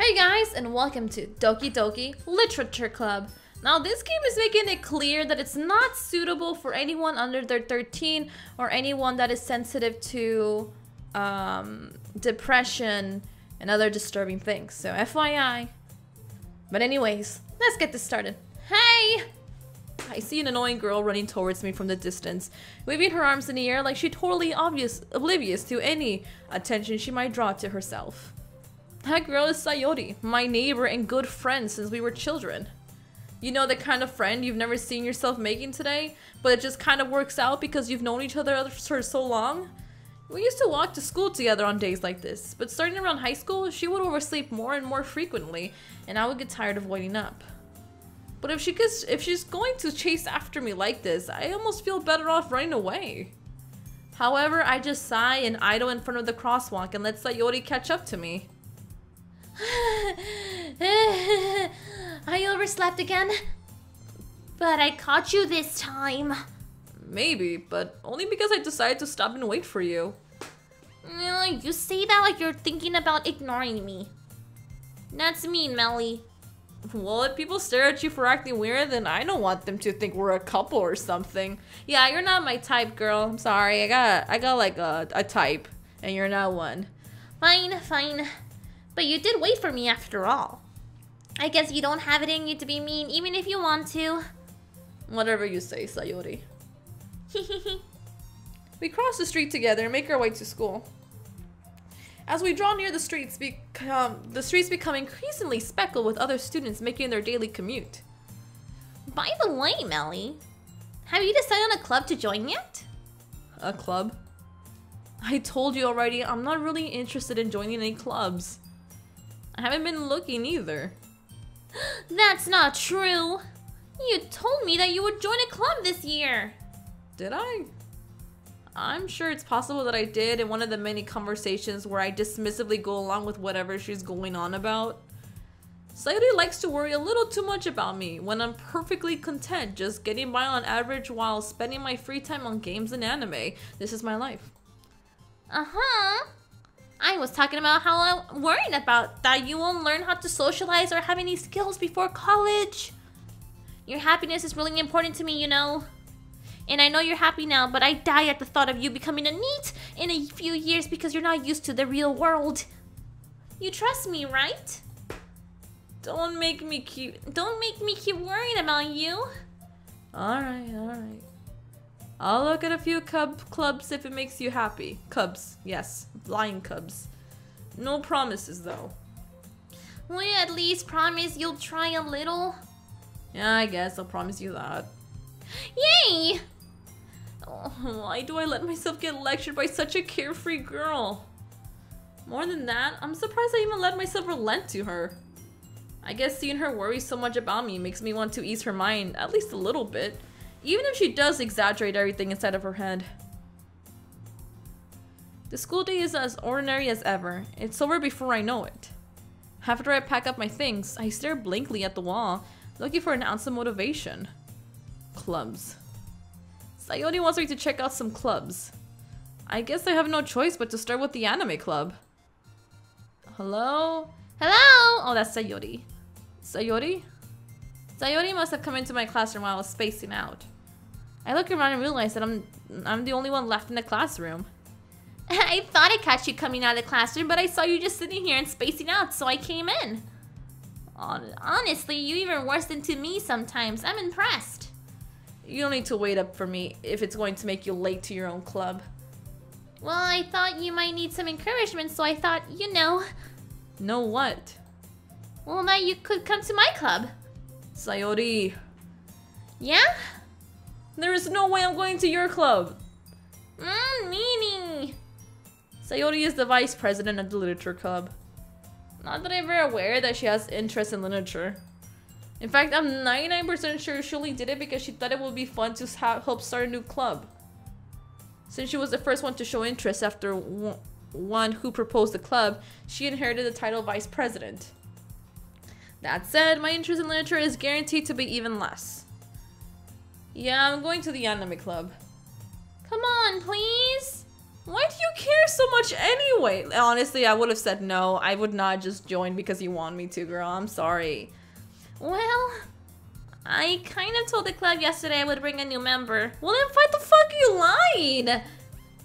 Hey guys, and welcome to Doki Doki Literature Club. Now this game is making it clear that it's not suitable for anyone under their 13 or anyone that is sensitive to depression and other disturbing things, so FYI. But anyways, let's get this started. Hey! I see an annoying girl running towards me from the distance, waving her arms in the air like she's totally oblivious to any attention she might draw to herself. That girl is Sayori, my neighbor and good friend since we were children. You know, the kind of friend you've never seen yourself making today, but it just kind of works out because you've known each other for so long? We used to walk to school together on days like this, but starting around high school, she would oversleep more and more frequently, and I would get tired of waiting up. But if she's going to chase after me like this, I almost feel better off running away. However, I just sigh and idle in front of the crosswalk and let Sayori catch up to me. I overslept again, but I caught you this time. Maybe, but only because I decided to stop and wait for you. You say that like you're thinking about ignoring me. That's mean, MeliZ. Well, if people stare at you for acting weird, then I don't want them to think we're a couple or something. Yeah, you're not my type, girl. I'm sorry. I got like a type, and you're not one. Fine. But you did wait for me after all. I guess you don't have it in you to be mean, even if you want to. Whatever you say, Sayori. We cross the street together and make our way to school. As we draw near the streets become increasingly speckled with other students making their daily commute. By the way, MeliZ, have you decided on a club to join yet? A club? I told you already, I'm not really interested in joining any clubs. I haven't been looking either. That's not true. You told me that you would join a club this year. Did I? I'm sure it's possible that I did in one of the many conversations where I dismissively go along with whatever she's going on about. Sayori likes to worry a little too much about me when I'm perfectly content just getting by on average while spending my free time on games and anime. This is my life. I was talking about how I'm worried about that you won't learn how to socialize or have any skills before college. Your happiness is really important to me, you know. And I know you're happy now, but I die at the thought of you becoming a NEET in a few years because you're not used to the real world. You trust me, right? Don't make me keep worrying about you. Alright. I'll look at a few clubs if it makes you happy. Cubs, yes. Flying cubs. No promises, though. Will you at least promise you'll try a little? Yeah, I guess I'll promise you that. Yay! Oh, why do I let myself get lectured by such a carefree girl? More than that, I'm surprised I even let myself relent to her. I guess seeing her worry so much about me makes me want to ease her mind at least a little bit. Even if she does exaggerate everything inside of her head. The school day is as ordinary as ever. It's over before I know it. After I pack up my things, I stare blankly at the wall, looking for an ounce of motivation. Clubs. Sayori wants me to check out some clubs. I guess I have no choice but to start with the anime club. Hello? Hello? Oh, that's Sayori. Sayori? Sayori must have come into my classroom while I was spacing out. I look around and realize that I'm the only one left in the classroom. I thought I caught you coming out of the classroom, but I saw you just sitting here and spacing out, so I came in. Honestly, you even worse than to me sometimes. I'm impressed. You don't need to wait up for me if it's going to make you late to your own club. Well, I thought you might need some encouragement, so I thought, you know. Know what? Well, now you could come to my club. Sayori. Yeah? There is no way I'm going to your club. Meanie. Sayori is the vice president of the literature club. Not that I'm very aware that she has interest in literature. In fact, I'm 99% sure she only did it because she thought it would be fun to help start a new club. Since she was the first one to show interest after one who proposed the club, she inherited the title vice president. That said, my interest in literature is guaranteed to be even less. Yeah, I'm going to the anime club. Come on, please. Why do you care so much anyway? Honestly, I would have said no. I would not just join because you want me to, girl. I'm sorry. Well, I kind of told the club yesterday I would bring a new member. Well then why the fuck you lied?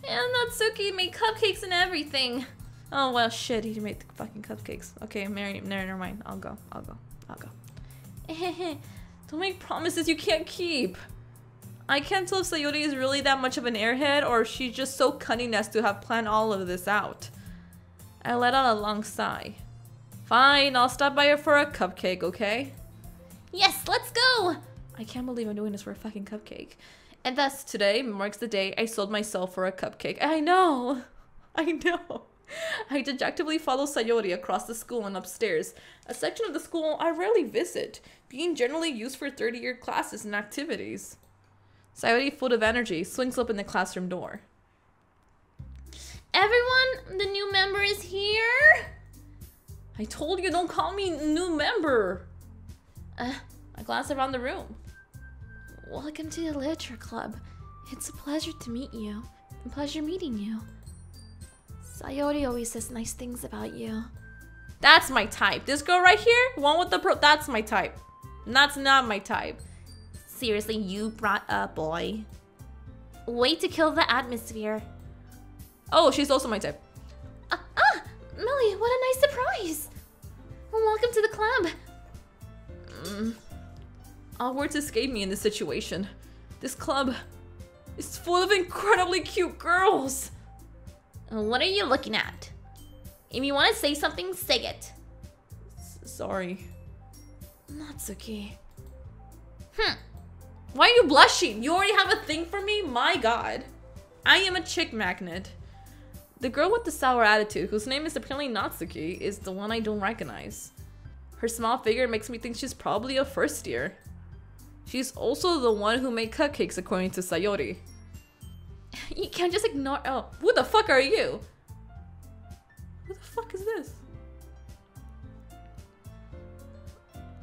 And Natsuki made cupcakes and everything. Oh well, shit, he made the fucking cupcakes. Okay, never mind. I'll go. Don't make promises you can't keep. I can't tell if Sayori is really that much of an airhead or if she's just so cunning as to have planned all of this out. I let out a long sigh. Fine, I'll stop by her for a cupcake, okay? Yes, let's go! I can't believe I'm doing this for a fucking cupcake. And thus, today marks the day I sold myself for a cupcake. I know! I dejectedly follow Sayori across the school and upstairs, a section of the school I rarely visit, being generally used for third-year classes and activities. Sayori, full of energy, swings open the classroom door. Everyone, the new member is here! I told you, don't call me new member! I glance around the room. Welcome to the Literature Club. It's a pleasure to meet you. A pleasure meeting you. Sayori always says nice things about you. That's my type. This girl right here, one with the that's my type. And that's not my type. Seriously, you brought a boy. Way to kill the atmosphere. Oh, she's also my type. Meli, what a nice surprise. Welcome to the club. All words escape me in this situation. This club is full of incredibly cute girls. What are you looking at? If you want to say something, say it. Sorry. Natsuki. Why are you blushing? You already have a thing for me? My god. I am a chick magnet. The girl with the sour attitude, whose name is apparently Natsuki, is the one I don't recognize. Her small figure makes me think she's probably a first year. She's also the one who made cupcakes according to Sayori. You can't just ignore- oh, who the fuck are you? Who the fuck is this?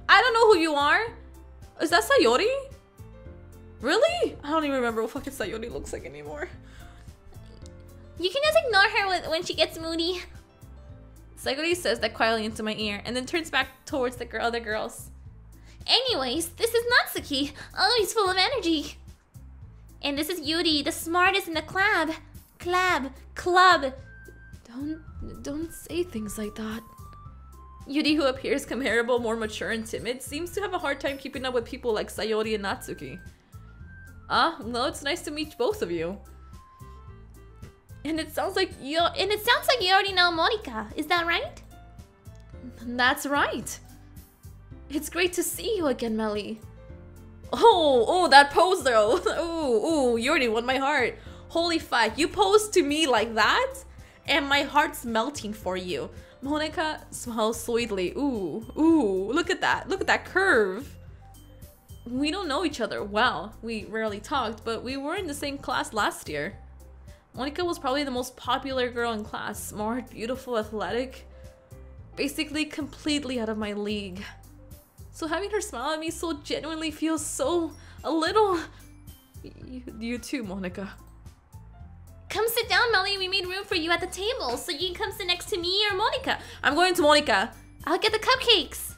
I don't know who you are. Is that Sayori? Really? I don't even remember what fucking Sayori looks like anymore. You can just ignore her when she gets moody. Sayori says that quietly into my ear and then turns back towards the other girls. Anyways, this is Natsuki, always full of energy. And this is Yuri, the smartest in the club. Club. Don't say things like that. Yuri, who appears comparable, more mature and timid, seems to have a hard time keeping up with people like Sayori and Natsuki. Well, it's nice to meet both of you. And it sounds like you already know Monika. Is that right? That's right. It's great to see you again, Meli. Oh, that pose though. Ooh, you already won my heart. Holy fuck, you posed to me like that? And my heart's melting for you. Monika smiles sweetly. Ooh, look at that curve. We don't know each other well. We rarely talked, but we were in the same class last year. Monika was probably the most popular girl in class. Smart, beautiful, athletic. Basically completely out of my league. So having her smile at me so genuinely feels so a little... You too, Monika. Come sit down, Meli. We made room for you at the table, so you can come sit next to me or Monika. I'm going to Monika. I'll get the cupcakes.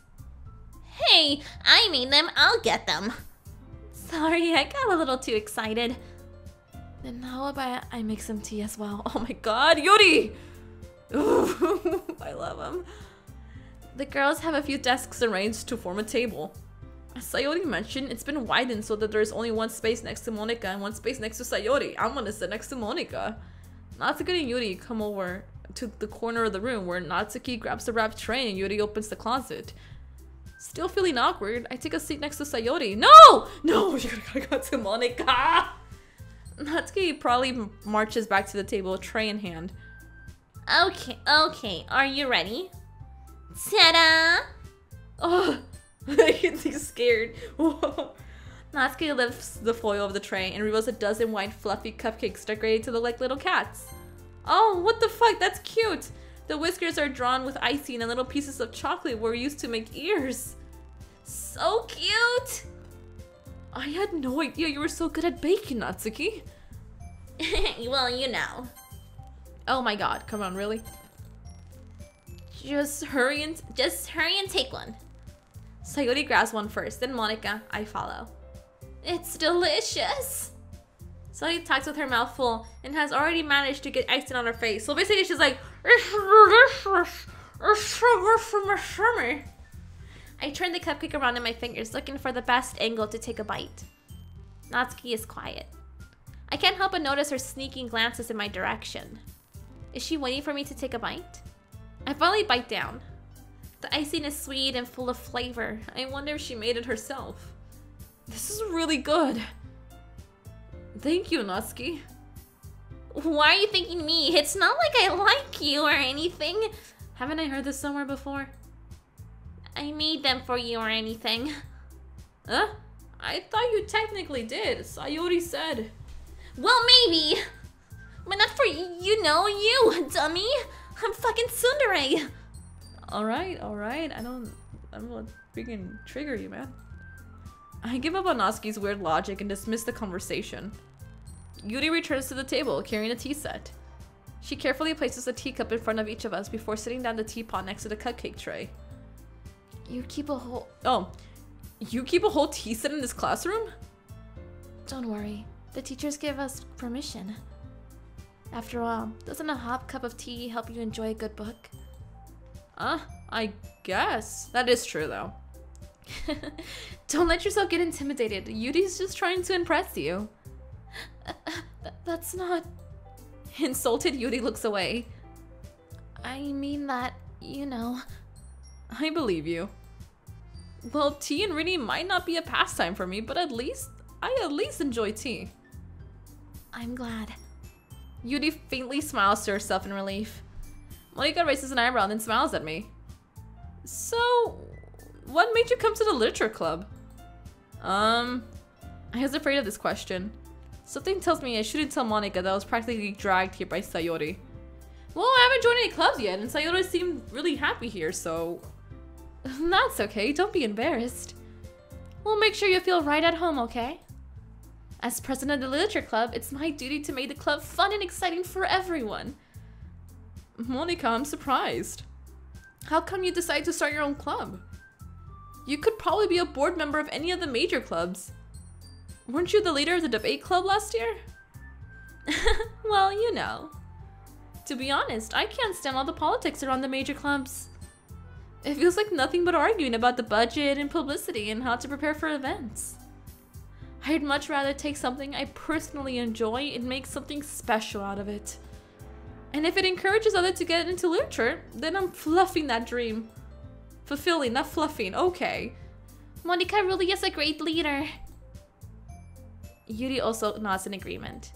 Hey, I made them. I'll get them. Sorry, I got a little too excited. Then how about I make some tea as well? Oh my god, Yuri! Ooh, I love him. The girls have a few desks arranged to form a table. As Sayori mentioned, it's been widened so that there's only one space next to Monika and one space next to Sayori. I'm gonna sit next to Monika. Natsuki and Yuri come over to the corner of the room where Natsuki grabs the wrapped tray and Yuri opens the closet. Still feeling awkward, I take a seat next to Sayori. No, you gotta go to Monika. Natsuki probably marches back to the table, tray in hand. Okay, are you ready? Ta-da! Oh, he's scared. Natsuki lifts the foil of the tray and reveals a dozen white fluffy cupcakes decorated to look like little cats. Oh, what the fuck, that's cute! The whiskers are drawn with icing and little pieces of chocolate were used to make ears. So cute! I had no idea you were so good at baking, Natsuki. Well, you know. Oh my god, come on, really? Just hurry and take one. Sayori grabs one first, then Monica, I follow. It's delicious. Sayori talks with her mouth full and has already managed to get icing on her face. So basically she's like, it's delicious. It's so good for my summer. I turn the cupcake around in my fingers, looking for the best angle to take a bite. Natsuki is quiet. I can't help but notice her sneaking glances in my direction. Is she waiting for me to take a bite? I finally bite down. The icing is sweet and full of flavor. I wonder if she made it herself. This is really good. Thank you, Natsuki. Why are you thanking me? It's not like I like you or anything. Haven't I heard this somewhere before? I made them for you or anything. Huh? I thought you technically did. Sayori said. Well, maybe. But not for you, dummy. I'm fucking tsundere. Alright. I don't want to freaking trigger you, man. I give up on Natsuki's weird logic and dismiss the conversation. Yuri returns to the table, carrying a tea set. She carefully places a teacup in front of each of us before sitting down the teapot next to the cupcake tray. You keep a whole tea set in this classroom? Don't worry. The teachers give us permission. After all, doesn't a hot cup of tea help you enjoy a good book? I guess. That is true, though. Don't let yourself get intimidated. Yuri's just trying to impress you. That's not... Insulted, Yuri looks away. I mean that, I believe you. Well, tea and reading might not be a pastime for me, but I at least enjoy tea. I'm glad. Yuri faintly smiles to herself in relief. Monika raises an eyebrow and then smiles at me. So, what made you come to the literature club? I was afraid of this question. Something tells me I shouldn't tell Monika that I was practically dragged here by Sayori. Well, I haven't joined any clubs yet, and Sayori seemed really happy here, so... That's okay, don't be embarrassed. We'll make sure you feel right at home, okay? As president of the literature club, it's my duty to make the club fun and exciting for everyone. Monika, I'm surprised. How come you decided to start your own club? You could probably be a board member of any of the major clubs. Weren't you the leader of the debate club last year? Well, To be honest, I can't stand all the politics around the major clubs. It feels like nothing but arguing about the budget and publicity and how to prepare for events. I'd much rather take something I personally enjoy and make something special out of it. And if it encourages others to get into literature, then I'm fluffing that dream. Fulfilling, not fluffing, okay. Monika really is a great leader. Yuri also nods in agreement.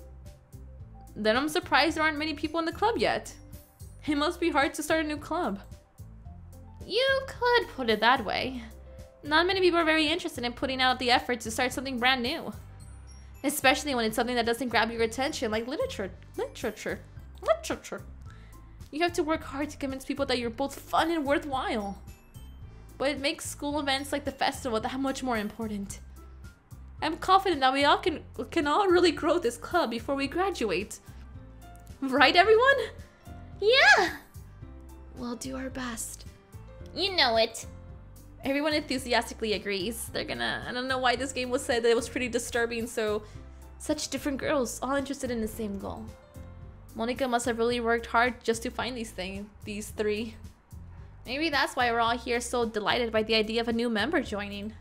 Then I'm surprised there aren't many people in the club yet. It must be hard to start a new club. You could put it that way. Not many people are very interested in putting out the effort to start something brand new. Especially when it's something that doesn't grab your attention, like literature. You have to work hard to convince people that you're both fun and worthwhile. But it makes school events like the festival that much more important. I'm confident that we all can all really grow this club before we graduate. Right, everyone? Yeah! We'll do our best. You know it. Everyone enthusiastically agrees. I don't know why this game was said that it was pretty disturbing, so such different girls, all interested in the same goal. Monika must have really worked hard just to find these three. Maybe that's why we're all here so delighted by the idea of a new member joining.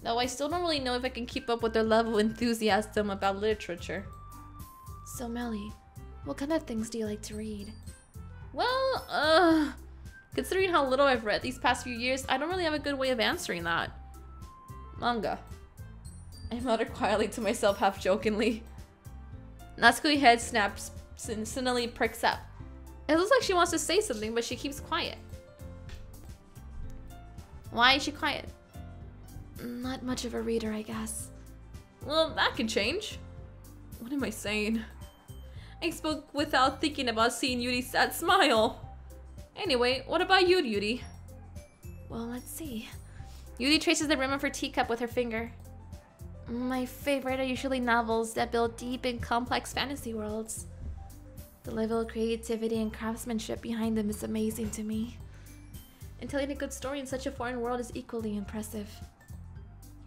Though I still don't really know if I can keep up with their level of enthusiasm about literature. So Meli, what kind of things do you like to read? Well, considering how little I've read these past few years, I don't really have a good way of answering that. Manga. I muttered quietly to myself half-jokingly. Natsuki's head snaps and suddenly perks up. It looks like she wants to say something, but she keeps quiet. Why is she quiet? Not much of a reader, I guess. Well, that can change. What am I saying? I spoke without thinking about seeing Yuri's sad smile. Anyway, what about you, Yuri? Well, let's see. Yuri traces the rim of her teacup with her finger. My favorite are usually novels that build deep and complex fantasy worlds. The level of creativity and craftsmanship behind them is amazing to me. And telling a good story in such a foreign world is equally impressive.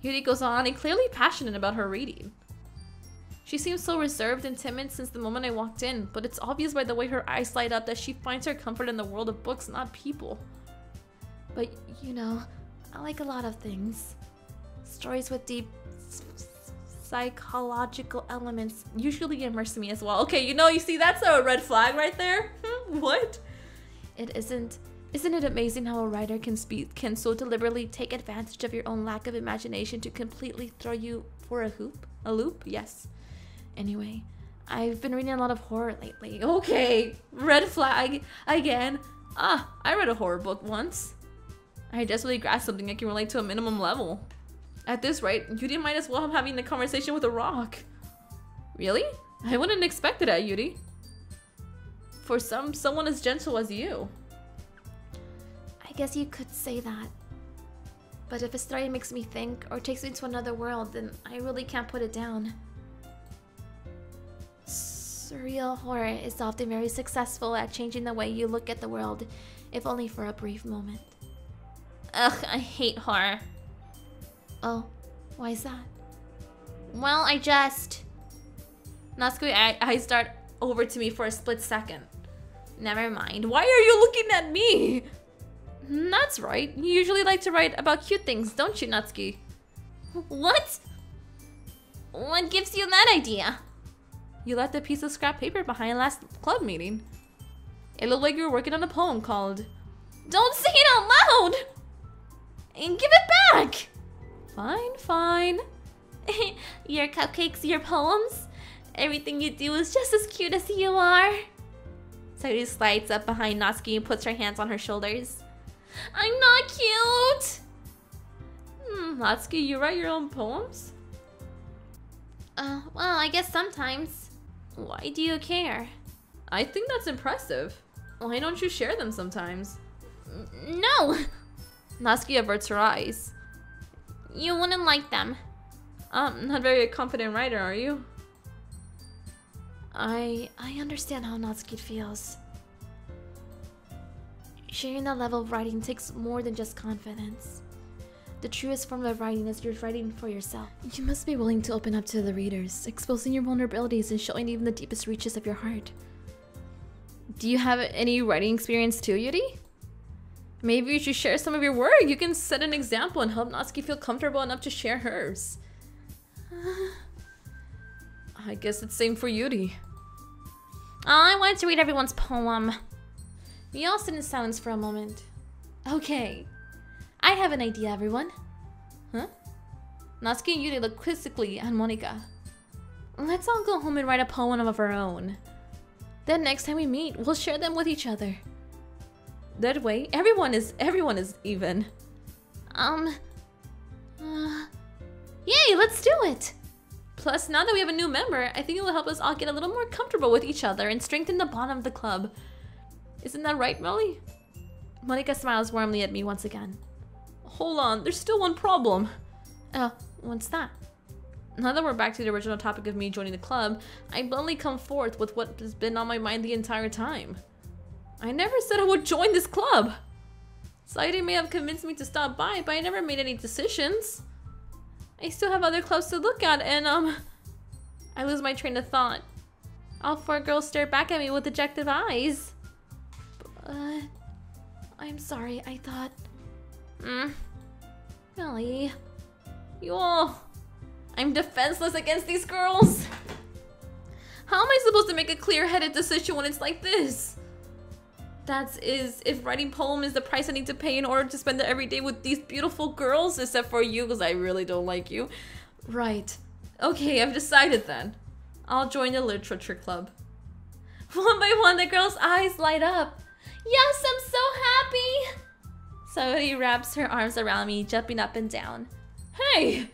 Yuri goes on and clearly passionate about her reading. She seems so reserved and timid since the moment I walked in, but it's obvious by the way her eyes light up that she finds her comfort in the world of books, not people. But, you know, I like a lot of things. Stories with deep psychological elements usually immerse me as well. Okay, you see, that's a red flag right there. What? Isn't it amazing how a writer can so deliberately take advantage of your own lack of imagination to completely throw you for a loop? Yes. Anyway, I've been reading a lot of horror lately. Okay, red flag again. I read a horror book once. I desperately grasped something I can relate to a minimum level. At this rate, Yuri might as well have having a conversation with a rock. Really? I wouldn't expect it at Yuri. For someone as gentle as you. I guess you could say that. But if a story makes me think or takes me to another world, then I really can't put it down. Surreal horror is often very successful at changing the way you look at the world, if only for a brief moment. Ugh, I hate horror. Oh, why is that? Well, I just... Natsuki eyes start over to me for a split second. Never mind. Why are you looking at me? That's right. You usually like to write about cute things, don't you, Natsuki? What? What gives you that idea? You left a piece of scrap paper behind last club meeting. It looked like you were working on a poem called... Don't say it out loud! And give it back! Fine. Your cupcakes, your poems, everything you do is just as cute as you are. Sayuri slides up behind Natsuki and puts her hands on her shoulders. I'm not cute! Natsuki, you write your own poems? Well, I guess sometimes. Why do you care? I think that's impressive. Why don't you share them sometimes? No! Natsuki averts her eyes. You wouldn't like them. Not very a confident writer, are you? I understand how Natsuki feels. Sharing that level of writing takes more than just confidence. The truest form of writing is you're writing for yourself. You must be willing to open up to the readers, exposing your vulnerabilities and showing even the deepest reaches of your heart. Do you have any writing experience too, Yuri? Maybe you should share some of your work. You can set an example and help Natsuki feel comfortable enough to share hers. I guess it's same for Yuri. I wanted to read everyone's poem. We all sit in silence for a moment. Okay. I have an idea, everyone. Huh? Natsuki and Yuri look quizzically at Monika. Let's all go home and write a poem of our own. Then next time we meet, we'll share them with each other. That way, everyone is even. Yay, let's do it! Plus, now that we have a new member, I think it will help us all get a little more comfortable with each other and strengthen the bond of the club. Isn't that right, Meli? Monika smiles warmly at me once again. Hold on, there's still one problem. Oh, what's that? Now that we're back to the original topic of me joining the club, I bluntly come forth with what has been on my mind the entire time. I never said I would join this club. Society may have convinced me to stop by, but I never made any decisions. I still have other clubs to look at, and I lose my train of thought. All four girls stare back at me with dejected eyes. But I'm sorry, I thought... Meli... I'm defenseless against these girls! How am I supposed to make a clear-headed decision when it's like this? That is, if writing poem is the price I need to pay in order to spend the everyday with these beautiful girls, except for you, because I really don't like you. Right. Okay, I've decided then. I'll join the literature club. One by one, the girls' eyes light up. Yes, I'm so happy! Somebody wraps her arms around me, jumping up and down. Hey!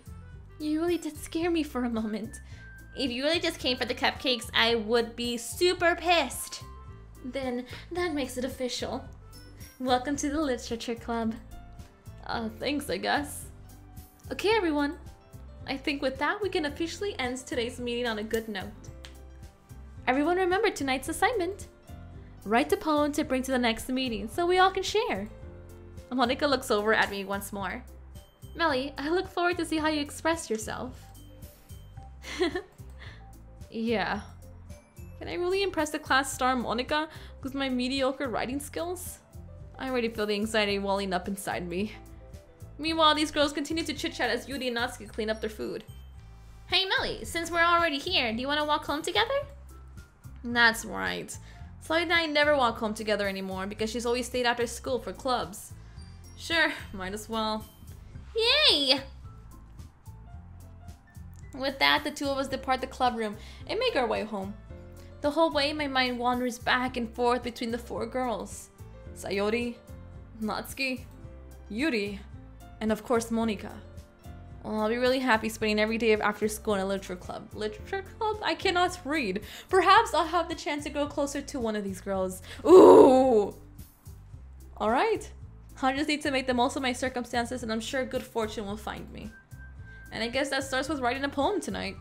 You really did scare me for a moment. If you really just came for the cupcakes, I would be super pissed. Then that makes it official. Welcome to the literature club. Thanks, I guess. Okay, everyone. I think with that, we can officially end today's meeting on a good note. Everyone remember tonight's assignment. Write a poem to bring to the next meeting so we all can share. Monica looks over at me once more. Meli, I look forward to see how you express yourself. Yeah. Can I really impress the class star Monica with my mediocre writing skills? I already feel the anxiety welling up inside me. Meanwhile, these girls continue to chit-chat as Yuri and Natsuki clean up their food. Hey Meli, since we're already here, do you want to walk home together? That's right. Slide and I never walk home together anymore because she's always stayed after school for clubs. Sure, might as well. Yay! With that, the two of us depart the club room and make our way home. The whole way, my mind wanders back and forth between the four girls. Sayori, Natsuki, Yuri, and of course Monica. Well, I'll be really happy spending every day of after school in a literature club. Literature club? I cannot read. Perhaps I'll have the chance to grow closer to one of these girls. Ooh! Alright. I just need to make the most of my circumstances and I'm sure good fortune will find me. And I guess that starts with writing a poem tonight.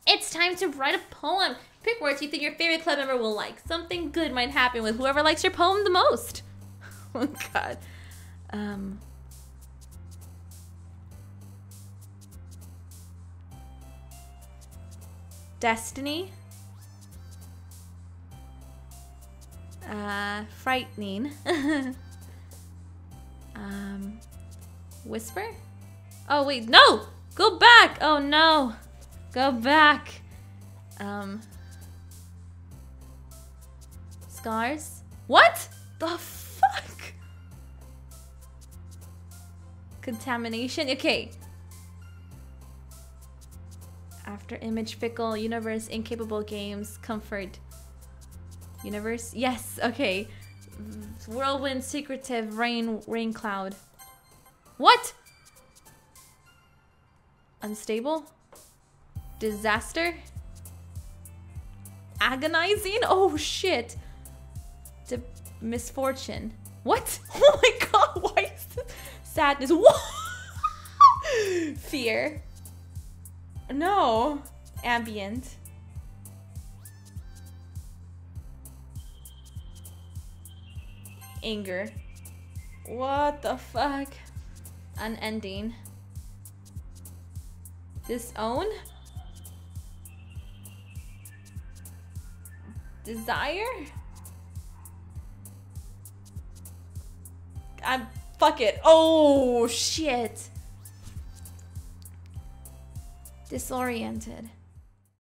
It's time to write a poem. Pick words you think your favorite club member will like. Something good might happen with whoever likes your poem the most. Oh god. Destiny. Frightening. Whisper? Oh wait, no! Go back! Oh no! Go back! Scars? What? The fuck? Contamination? Okay. After image fickle, universe, incapable games, comfort. Universe? Yes, okay. Whirlwind, secretive, rain cloud. What? Unstable? Disaster? Agonizing? Oh shit. Misfortune. What? Oh my god, why is this? Sadness. What? Fear. No. Ambient. Anger. What the fuck? Unending. Disown? Desire? Fuck it. Oh shit. Disoriented.